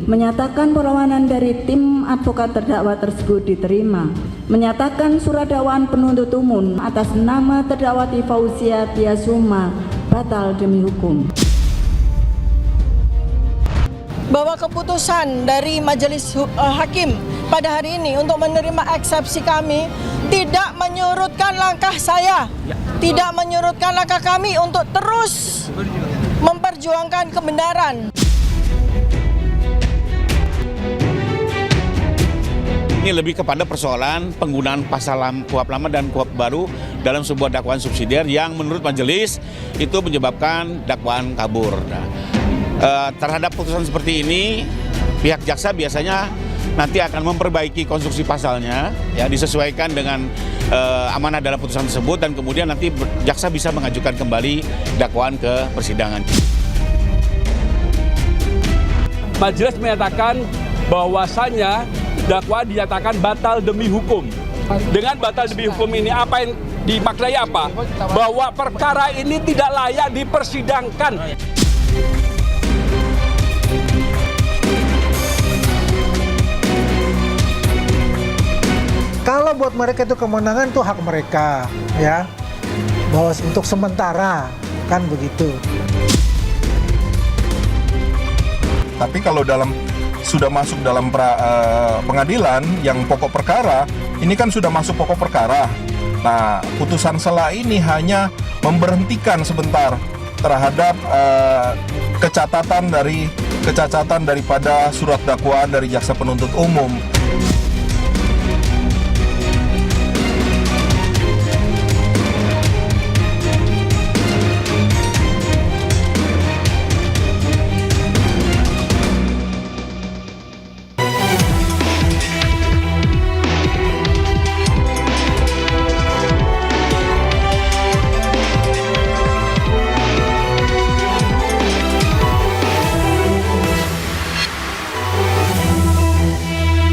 menyatakan perlawanan dari tim advokat terdakwa tersebut diterima, menyatakan surat dakwaan penuntut umum atas nama terdakwati Fauzia Tiasuma batal demi hukum. Bahwa keputusan dari Majelis Hakim pada hari ini untuk menerima eksepsi kami tidak menyurutkan langkah saya, tidak menyurutkan langkah kami untuk terus memperjuangkan kebenaran. Ini lebih kepada persoalan penggunaan pasal KUHP lama dan KUHP baru dalam sebuah dakwaan subsidiar yang menurut majelis itu menyebabkan dakwaan kabur. Nah, terhadap putusan seperti ini, pihak jaksa biasanya nanti akan memperbaiki konstruksi pasalnya, ya disesuaikan dengan amanah dalam putusan tersebut, dan kemudian nanti jaksa bisa mengajukan kembali dakwaan ke persidangan. Majelis menyatakan bahwasannya dakwaan dinyatakan batal demi hukum. Dengan batal demi hukum ini apa yang dimaknai apa? Bahwa perkara ini tidak layak dipersidangkan. Kalau buat mereka itu kemenangan itu hak mereka, ya. Bahwa untuk sementara kan begitu. Tapi kalau sudah masuk dalam pengadilan yang pokok perkara, ini kan sudah masuk pokok perkara. Nah, putusan sela ini hanya memberhentikan sebentar terhadap kecacatan daripada surat dakwaan dari jaksa penuntut umum.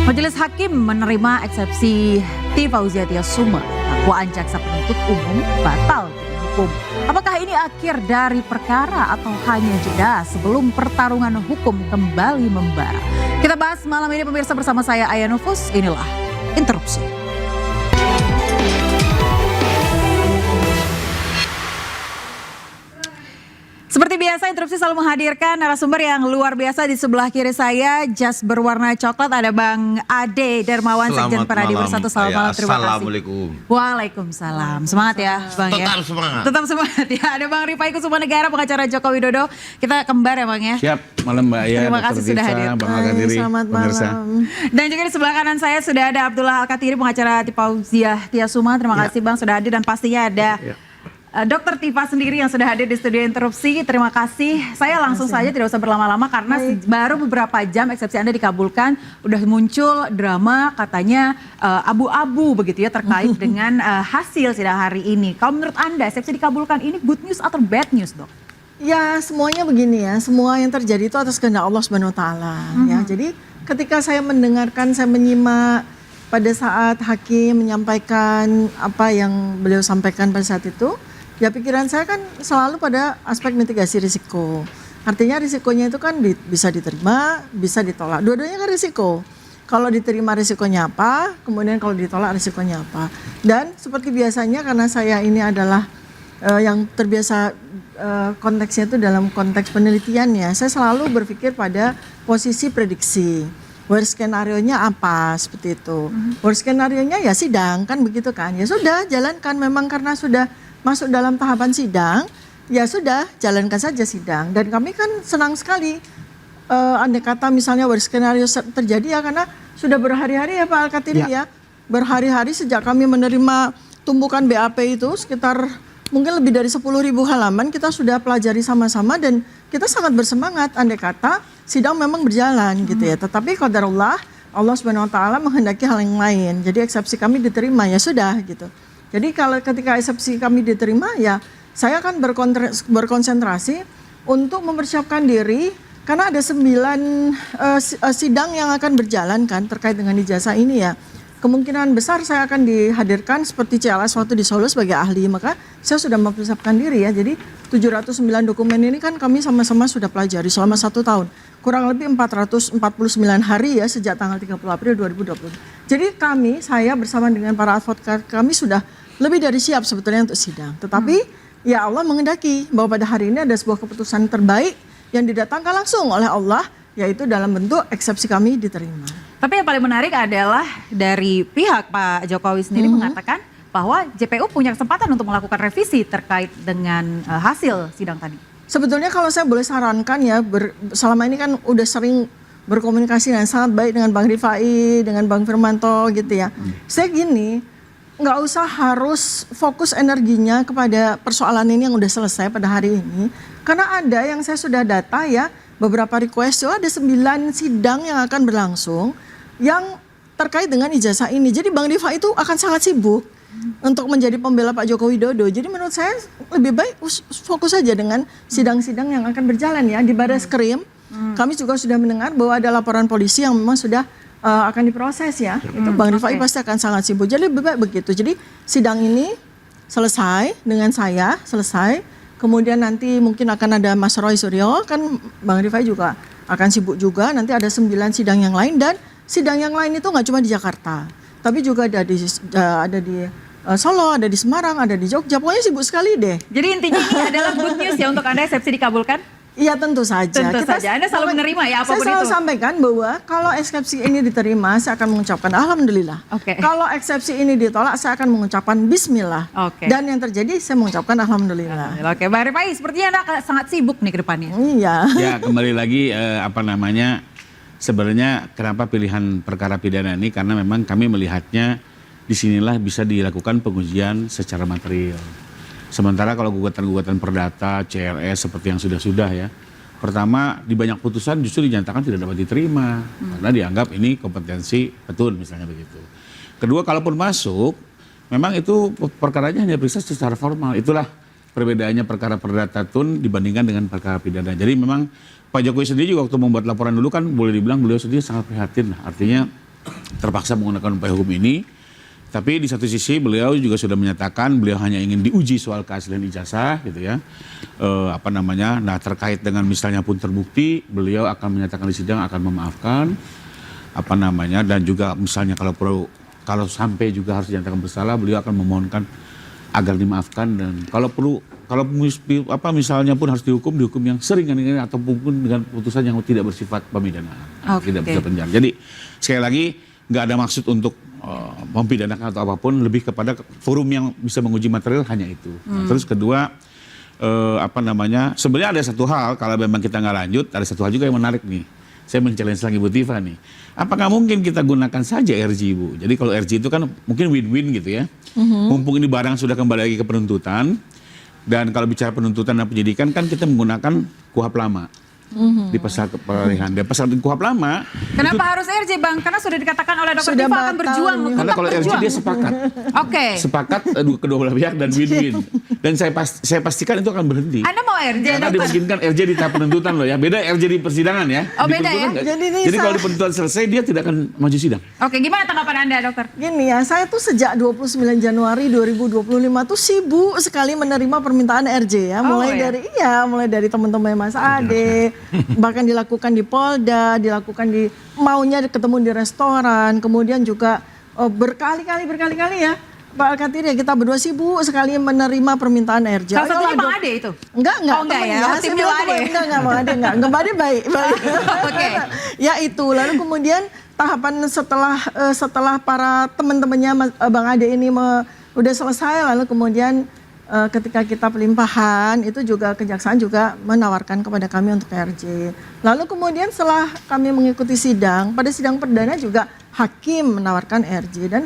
Majelis Hakim menerima eksepsi T. Fauzia Tiasuma, dakwaan jaksa penuntut umum batal demi hukum. Apakah ini akhir dari perkara atau hanya jeda sebelum pertarungan hukum kembali membara? Kita bahas malam ini pemirsa bersama saya Aya Nufus, inilah Interupsi. Seperti biasa, Interupsi selalu menghadirkan narasumber yang luar biasa. Di sebelah kiri saya, jas berwarna coklat, ada Bang Ade Darmawan, Sekjen Peradi Bersatu. Selamat malam, terima kasih. Assalamualaikum. Waalaikumsalam. Semangat ya Bang ya. Tetap semangat. Tetap semangat ya. Ada Bang Rifai Kusumanegara, pengacara Joko Widodo. Kita kembar ya Bang ya. Siap, malam Mbak Aya. Terima kasih sudah hadir. Bang Al-Katiri, Selamat pemirsa. malam. Dan juga di sebelah kanan saya sudah ada Abdullah Al-Katiri, pengacara Fauzia Tiasuma. Terima kasih Bang sudah hadir, dan pastinya ada Dr. Tifa sendiri yang sudah hadir di studio Interupsi. Terima kasih. Saya langsung saja, tidak usah berlama-lama karena baru beberapa jam eksepsi Anda dikabulkan. Udah muncul drama katanya abu-abu begitu ya terkait dengan hasil sidang hari ini. Kalau menurut Anda eksepsi dikabulkan ini good news atau bad news, Dok? Ya, semuanya begini ya. Semua yang terjadi itu atas kehendak Allah Subhanahu wa taala ya. Jadi ketika saya mendengarkan, saya menyimak pada saat hakim menyampaikan apa yang beliau sampaikan pada saat itu, ya pikiran saya kan selalu pada aspek mitigasi risiko. Artinya risikonya itu kan bisa diterima, bisa ditolak. Dua-duanya kan risiko. Kalau diterima risikonya apa, kemudian kalau ditolak risikonya apa. Dan seperti biasanya karena saya ini adalah yang terbiasa konteksnya itu dalam konteks penelitian ya, saya selalu berpikir pada posisi prediksi. Worst skenario-nya apa, seperti itu. Worst skenario-nya ya sidang, kan begitu kan. Ya sudah, jalankan, memang karena sudah masuk dalam tahapan sidang, ya sudah jalankan saja sidang. Dan kami kan senang sekali andai kata misalnya worst skenario terjadi ya, karena sudah berhari-hari ya Pak Al-Katiri ya. Berhari-hari sejak kami menerima tumpukan BAP itu sekitar mungkin lebih dari 10.000 halaman kita sudah pelajari sama-sama, dan kita sangat bersemangat andai kata sidang memang berjalan gitu ya. Tetapi qadarullah, Allah Subhanahu wa taala menghendaki hal yang lain. Jadi eksepsi kami diterima, ya sudah gitu. Jadi kalau ketika eksepsi kami diterima, ya saya akan berkonsentrasi untuk mempersiapkan diri, karena ada 9 sidang yang akan berjalan kan terkait dengan ijazah ini ya. kemungkinan besar saya akan dihadirkan seperti CLS waktu di Solo sebagai ahli, maka saya sudah mempersiapkan diri ya. Jadi 709 dokumen ini kan kami sama-sama sudah pelajari selama 1 tahun. Kurang lebih 449 hari ya sejak tanggal 30 April 2020. Jadi saya bersama dengan para advokat kami sudah lebih dari siap sebetulnya untuk sidang. Tetapi ya Allah mengendaki bahwa pada hari ini ada sebuah keputusan terbaik yang didatangkan langsung oleh Allah, yaitu dalam bentuk eksepsi kami diterima. Tapi yang paling menarik adalah dari pihak Pak Jokowi sendiri mengatakan bahwa JPU punya kesempatan untuk melakukan revisi terkait dengan hasil sidang tadi. Sebetulnya kalau saya boleh sarankan ya, selama ini kan udah sering berkomunikasi dengan sangat baik dengan Bang Rifai, dengan Bang Firmanto gitu ya. Saya gini, nggak usah harus fokus energinya kepada persoalan ini yang udah selesai pada hari ini. Karena ada yang saya sudah data ya, beberapa request, ada 9 sidang yang akan berlangsung yang terkait dengan ijazah ini. Jadi Bang Rifai itu akan sangat sibuk untuk menjadi pembela Pak Joko Widodo. Jadi menurut saya lebih baik fokus saja dengan sidang-sidang yang akan berjalan ya. Di Barreskrim kami juga sudah mendengar bahwa ada laporan polisi yang memang sudah akan diproses ya. Itu Bang Rifai pasti akan sangat sibuk. Jadi lebih baik begitu. Jadi sidang ini selesai dengan saya, kemudian nanti mungkin akan ada Mas Roy Suryo, kan Bang Rifai juga akan sibuk juga. Nanti ada 9 sidang yang lain, dan sidang yang lain itu nggak cuma di Jakarta, tapi juga ada di Solo, ada di Semarang, ada di Jogja. Pokoknya sibuk sekali deh. Jadi intinya ini adalah good news ya untuk Anda, eksepsi dikabulkan? Iya tentu saja. Tentu saja. Anda selalu menerima ya apapun itu. Saya selalu sampaikan bahwa kalau eksepsi ini diterima, saya akan mengucapkan alhamdulillah. Kalau eksepsi ini ditolak, saya akan mengucapkan bismillah. Dan yang terjadi, saya mengucapkan alhamdulillah. Oke, Mbak Rifai, sepertinya Anda sangat sibuk nih ke depannya. Iya. Ya, kembali lagi sebenarnya kenapa pilihan perkara pidana ini, karena memang kami melihatnya disinilah bisa dilakukan pengujian secara material. Sementara kalau gugatan-gugatan perdata, CLS seperti yang sudah ya, pertama di banyak putusan justru dinyatakan tidak dapat diterima karena dianggap ini kompetensi petun misalnya begitu. Kedua, kalaupun masuk, memang itu perkaranya hanya periksa secara formal. Itulah perbedaannya perkara perdata tun dibandingkan dengan perkara pidana. Jadi memang Pak Jokowi sendiri juga waktu membuat laporan dulu kan boleh dibilang beliau sendiri sangat prihatin. Artinya terpaksa menggunakan upaya hukum ini. Tapi di satu sisi beliau juga sudah menyatakan beliau hanya ingin diuji soal keaslian ijazah gitu ya. Nah terkait dengan misalnya pun terbukti, beliau akan menyatakan di sidang akan memaafkan dan juga misalnya kalau sampai juga harus dinyatakan bersalah, beliau akan memohonkan agar dimaafkan, dan kalau misalnya pun harus dihukum yang seringan-ringan ataupun dengan putusan yang tidak bersifat pemidanaan, tidak bisa penjara. Jadi sekali lagi nggak ada maksud untuk mempidanakan atau apapun, lebih kepada forum yang bisa menguji material hanya itu. Terus kedua, sebenarnya ada satu hal, kalau memang kita nggak lanjut, ada satu hal juga yang menarik nih. Saya men-challenge lagi Bu Tifa nih. Apakah mungkin kita gunakan saja RJ Bu? Jadi kalau RJ itu kan mungkin win-win gitu ya. Mumpung ini barang sudah kembali lagi ke penuntutan, dan kalau bicara penuntutan dan penyidikan kan kita menggunakan KUHP lama. Di pasal kepeliharaan dan pasal KUHP lama. Kenapa harus RJ Bang? Karena sudah dikatakan oleh Dr. Tifa akan berjuang. Karena kalau RJ dia sepakat. Sepakat kedua belah pihak dan win-win. Dan saya pastikan itu akan berhenti. Anda mau RJ? Karena dimungkinkan RJ di tahap penuntutan loh ya. Beda RJ di persidangan ya. Oh beda ya? Jadi kalau di penuntutan selesai dia tidak akan maju sidang. Oke, gimana tanggapan Anda dokter? Gini ya, saya tuh sejak 29 Januari 2025 tuh sibuk sekali menerima permintaan RJ ya. Mulai dari teman-teman Mas Ade, bahkan dilakukan di Polda, dilakukan di maunya ketemu di restoran, kemudian juga berkali-kali ya Pak Alkatiri, kita berdua sibuk sekali menerima permintaan RJ. Salah satunya Bang Ade itu? Enggak ya, timnya Ade? Enggak Bang Ade, enggak Bang Ade baik. Ya itu, lalu kemudian tahapan setelah para teman-temannya Bang Ade ini udah selesai, lalu kemudian ketika kita pelimpahan itu juga kejaksaan juga menawarkan kepada kami untuk RJ. Lalu kemudian setelah kami mengikuti sidang, pada sidang perdana juga hakim menawarkan RJ, dan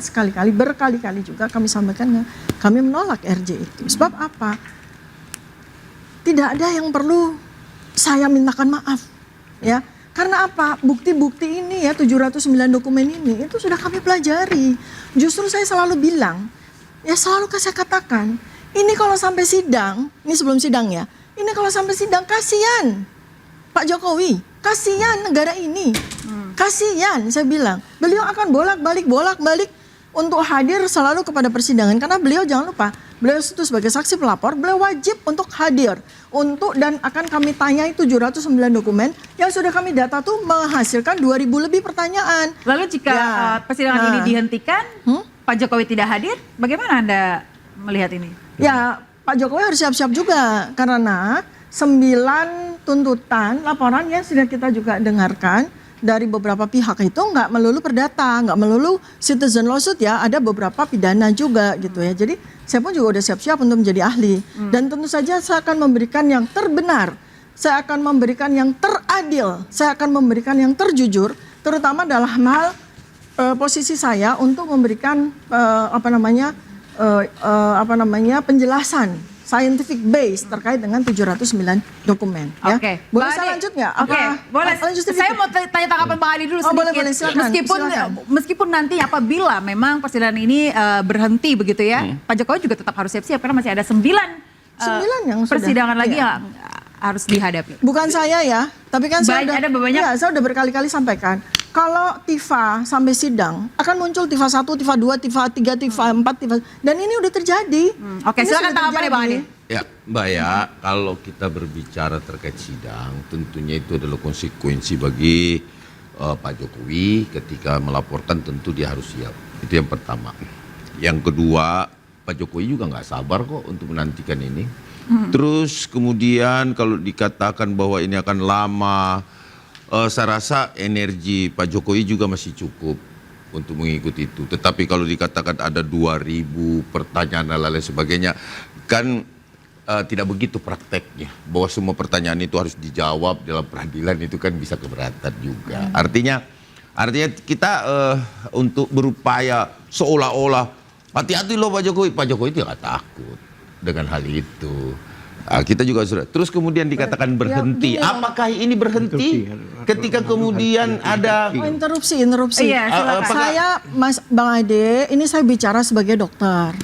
berkali-kali juga kami sampaikan kami menolak RJ itu. Sebab apa? Tidak ada yang perlu saya mintakan maaf ya. Karena apa? Bukti-bukti ini ya, 709 dokumen ini itu sudah kami pelajari. Justru saya selalu bilang, ya selalu saya katakan, ini kalau sampai sidang, ini sebelum sidang ya, ini kalau sampai sidang kasihan Pak Jokowi, kasihan negara ini, kasihan saya bilang. Beliau akan bolak-balik untuk hadir selalu kepada persidangan karena beliau jangan lupa beliau itu sebagai saksi pelapor, beliau wajib untuk hadir dan akan kami tanyai 709 dokumen yang sudah kami data tuh menghasilkan 2.000 lebih pertanyaan. Lalu jika persidangan ini dihentikan, Pak Jokowi tidak hadir, bagaimana Anda melihat ini? Ya, Pak Jokowi harus siap-siap juga karena 9 tuntutan laporan yang sudah kita juga dengarkan dari beberapa pihak itu nggak melulu perdata, nggak melulu citizen lawsuit ya, ada beberapa pidana juga gitu ya. Jadi saya pun juga udah siap-siap untuk menjadi ahli. Dan tentu saja saya akan memberikan yang terbenar, saya akan memberikan yang teradil, saya akan memberikan yang terjujur, terutama dalam hal posisi saya untuk memberikan penjelasan scientific base terkait dengan 709 dokumen. Ya. Oke. Boleh saya lanjut nggak? Oke, boleh. Saya mau tanya tanggapan Bang Adi dulu sedikit. Boleh, silakan. Meskipun nanti apabila memang persidangan ini berhenti begitu ya, Pak Jokowi juga tetap harus siap-siap karena masih ada 9 yang sudah, persidangan lagi yang harus dihadapi. Bukan saya ya, tapi kan saya udah berkali-kali sampaikan. Kalau TIFA sampai sidang akan muncul TIFA 1, TIFA 2, TIFA 3, TIFA 4, dan ini udah terjadi. Oke, silakan tanggapannya Bang Adi. Ya, Mbak ya, kalau kita berbicara terkait sidang, tentunya itu adalah konsekuensi bagi Pak Jokowi ketika melaporkan tentu dia harus siap. Itu yang pertama. Yang kedua, Pak Jokowi juga nggak sabar kok untuk menantikan ini. Terus kemudian kalau dikatakan bahwa ini akan lama, saya rasa energi Pak Jokowi juga masih cukup untuk mengikuti itu. Tetapi kalau dikatakan ada 2.000 pertanyaan dan lain sebagainya, kan tidak begitu prakteknya. Bahwa semua pertanyaan itu harus dijawab dalam peradilan itu kan bisa keberatan juga. Artinya kita untuk berupaya seolah-olah hati-hati loh Pak Jokowi. Pak Jokowi tidak takut dengan hal itu. Kita juga sudah. Terus kemudian dikatakan berhenti. Apakah ini berhenti? Ketika kemudian ada interupsi. Iya, silakan. Saya Bang Ade, ini saya bicara sebagai dokter.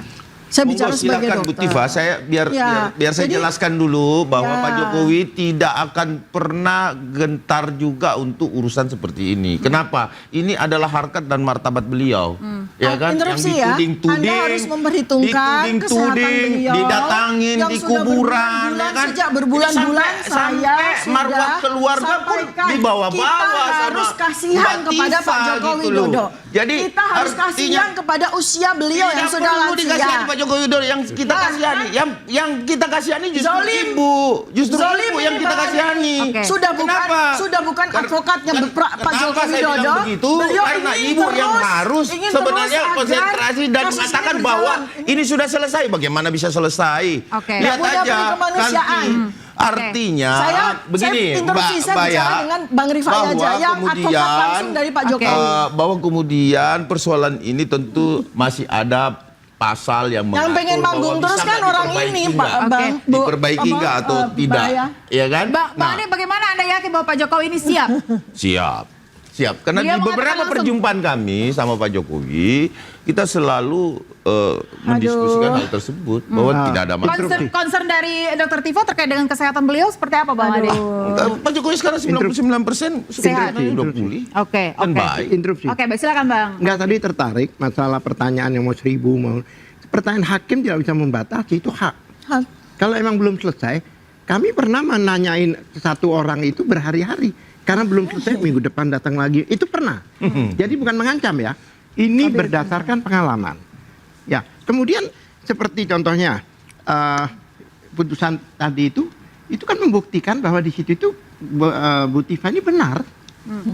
Saya bicara sebagai silakan, dokter. Bu Tifa, saya biar saya jelaskan dulu bahwa Pak Jokowi tidak akan pernah gentar juga untuk urusan seperti ini. Kenapa? Ini adalah harkat dan martabat beliau. Ya kan? Interupsi yang dituding-tuding, Anda harus memperhitungkan kesehatan beliau didatangin yang di sudah kuburan, ya kan? Sejak berbulan-bulan saya marwah keluarga pun dibawa-bawa kita harus kasihan kepada Pak Joko Widodo. Jadi kita harus kasihan kepada usia beliau yang sudah lansia. Pak Joko Widodo yang kita kasihani, yang kita kasihani justru ibu yang kita kasihani. Sudah bukan advokatnya Pak Joko Widodo. Beliau karena ibu yang harus sebenarnya konsentrasi dan mengatakan bahwa ini sudah selesai. Bagaimana bisa selesai? Lihat aja nanti. Artinya begini, saya bicara dengan Bang Rifai aja yang advokat langsung dari Pak Jokowi. Bahwa kemudian persoalan ini tentu masih ada pasal yang pengen manggung terus kan orang ini Pak Bang. Diperbaiki nggak atau tidak? Ya kan? Bang Ade, bagaimana Anda yakin bahwa Pak Jokowi ini siap? Siap. Karena di beberapa perjumpaan kami sama Pak Jokowi, kita selalu mendiskusikan hal tersebut bahwa tidak ada masalah. Concern dari Dr. Tifa terkait dengan kesehatan beliau seperti apa Bang Ade? Pak Jokowi sekarang 99% sehat, sudah pulih. Oke. Baik. Interupsi. Oke, baik, silakan Bang. Enggak, tadi tertarik masalah pertanyaan yang mau 1.000 mau. Pertanyaan hakim tidak bisa membatasi, itu hak. Kalau emang belum selesai, kami pernah menanyain satu orang itu berhari-hari. Karena belum selesai, minggu depan datang lagi. Itu pernah. Jadi bukan mengancam ya. Ini berdasarkan pengalaman. Ya, kemudian seperti contohnya putusan tadi itu kan membuktikan bahwa di situ itu Bu Tifa ini benar.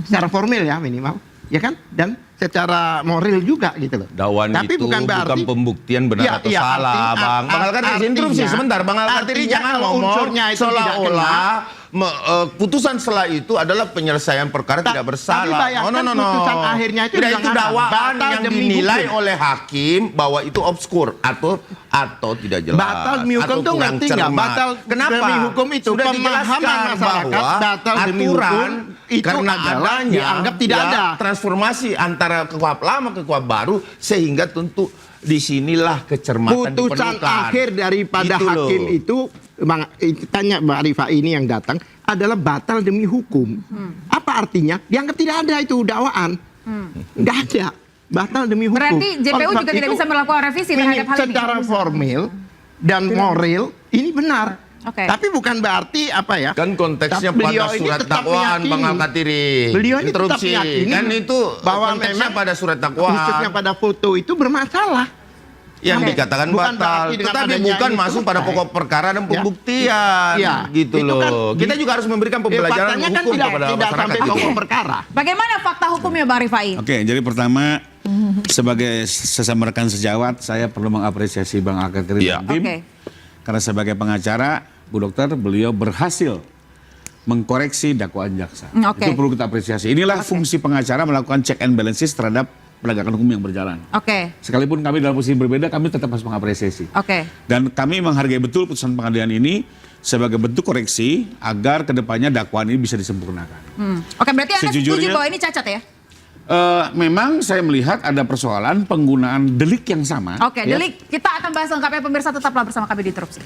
Secara formal ya minimal. Ya kan? Dan secara moral juga gitu loh. Dakwaan itu bukan pembuktian benar atau salah, Bang. Bang Al-Kartiri interupsi sebentar. Bang Al-Kartiri jangan ngomong seolah-olah putusan setelah itu adalah penyelesaian perkara tidak bersalah. Putusan akhirnya itu dakwaan yang dinilai oleh hakim bahwa itu obskur atau tidak jelas. Batal demi hukum itu ngerti nggak? Batal demi hukum itu sudah pemahaman masyarakat. Batal demi hukum itu karena adanya dianggap tidak ada transformasi antara KUHP lama ke KUHP baru, sehingga tentu disinilah kecermatan putusan akhir daripada hakim itu, tanya Mbak Rifa ini yang datang, adalah batal demi hukum. Apa artinya? Dianggap tidak ada itu dakwaan. Nggak ada. batal demi hukum. Berarti JPU Oleh sebab juga tidak itu, bisa melakukan revisi terhadap hal ini. secara formil dan moral ini benar. Oke. Tapi bukan berarti apa ya? Kan konteksnya beliau pada ini surat tetap dakwaan meyakini. Bang Al-Katiri. Beliau ini tetap Interupsi. meyakini Kan itu bahwa konteksnya memang pada surat dakwaan. khususnya pada foto itu bermasalah. Yang Oke. dikatakan Bukan batal, berarti dengan tetapi adanya bukan ini masuk pada selesai. pokok perkara dan pembuktian, Iya. gitu Itu kan loh. Kita juga harus memberikan pembelajaran faktanya kan hukum tidak kepada sampai masyarakat. pokok perkara. Bagaimana fakta hukumnya Bang Rifai? Oke, jadi pertama sebagai sesama rekan sejawat saya perlu mengapresiasi Bang Al-Katiri Iya. dan tim. Oke. Karena sebagai pengacara, Bu Dokter, beliau berhasil mengkoreksi dakwaan jaksa. Oke. Itu perlu kita apresiasi. Inilah fungsi pengacara melakukan check and balances terhadap penegakan hukum yang berjalan. Oke. Sekalipun kami dalam posisi berbeda, kami tetap harus mengapresiasi. Oke. Dan kami menghargai betul putusan pengadilan ini sebagai bentuk koreksi agar kedepannya dakwaan ini bisa disempurnakan. Oke, berarti Anda setuju Sejujurnya- bahwa ini cacat ya? Memang saya melihat ada persoalan penggunaan delik yang sama. Oke, ya. delik. Kita akan bahas lengkapnya pemirsa, tetaplah bersama kami di Interupsi.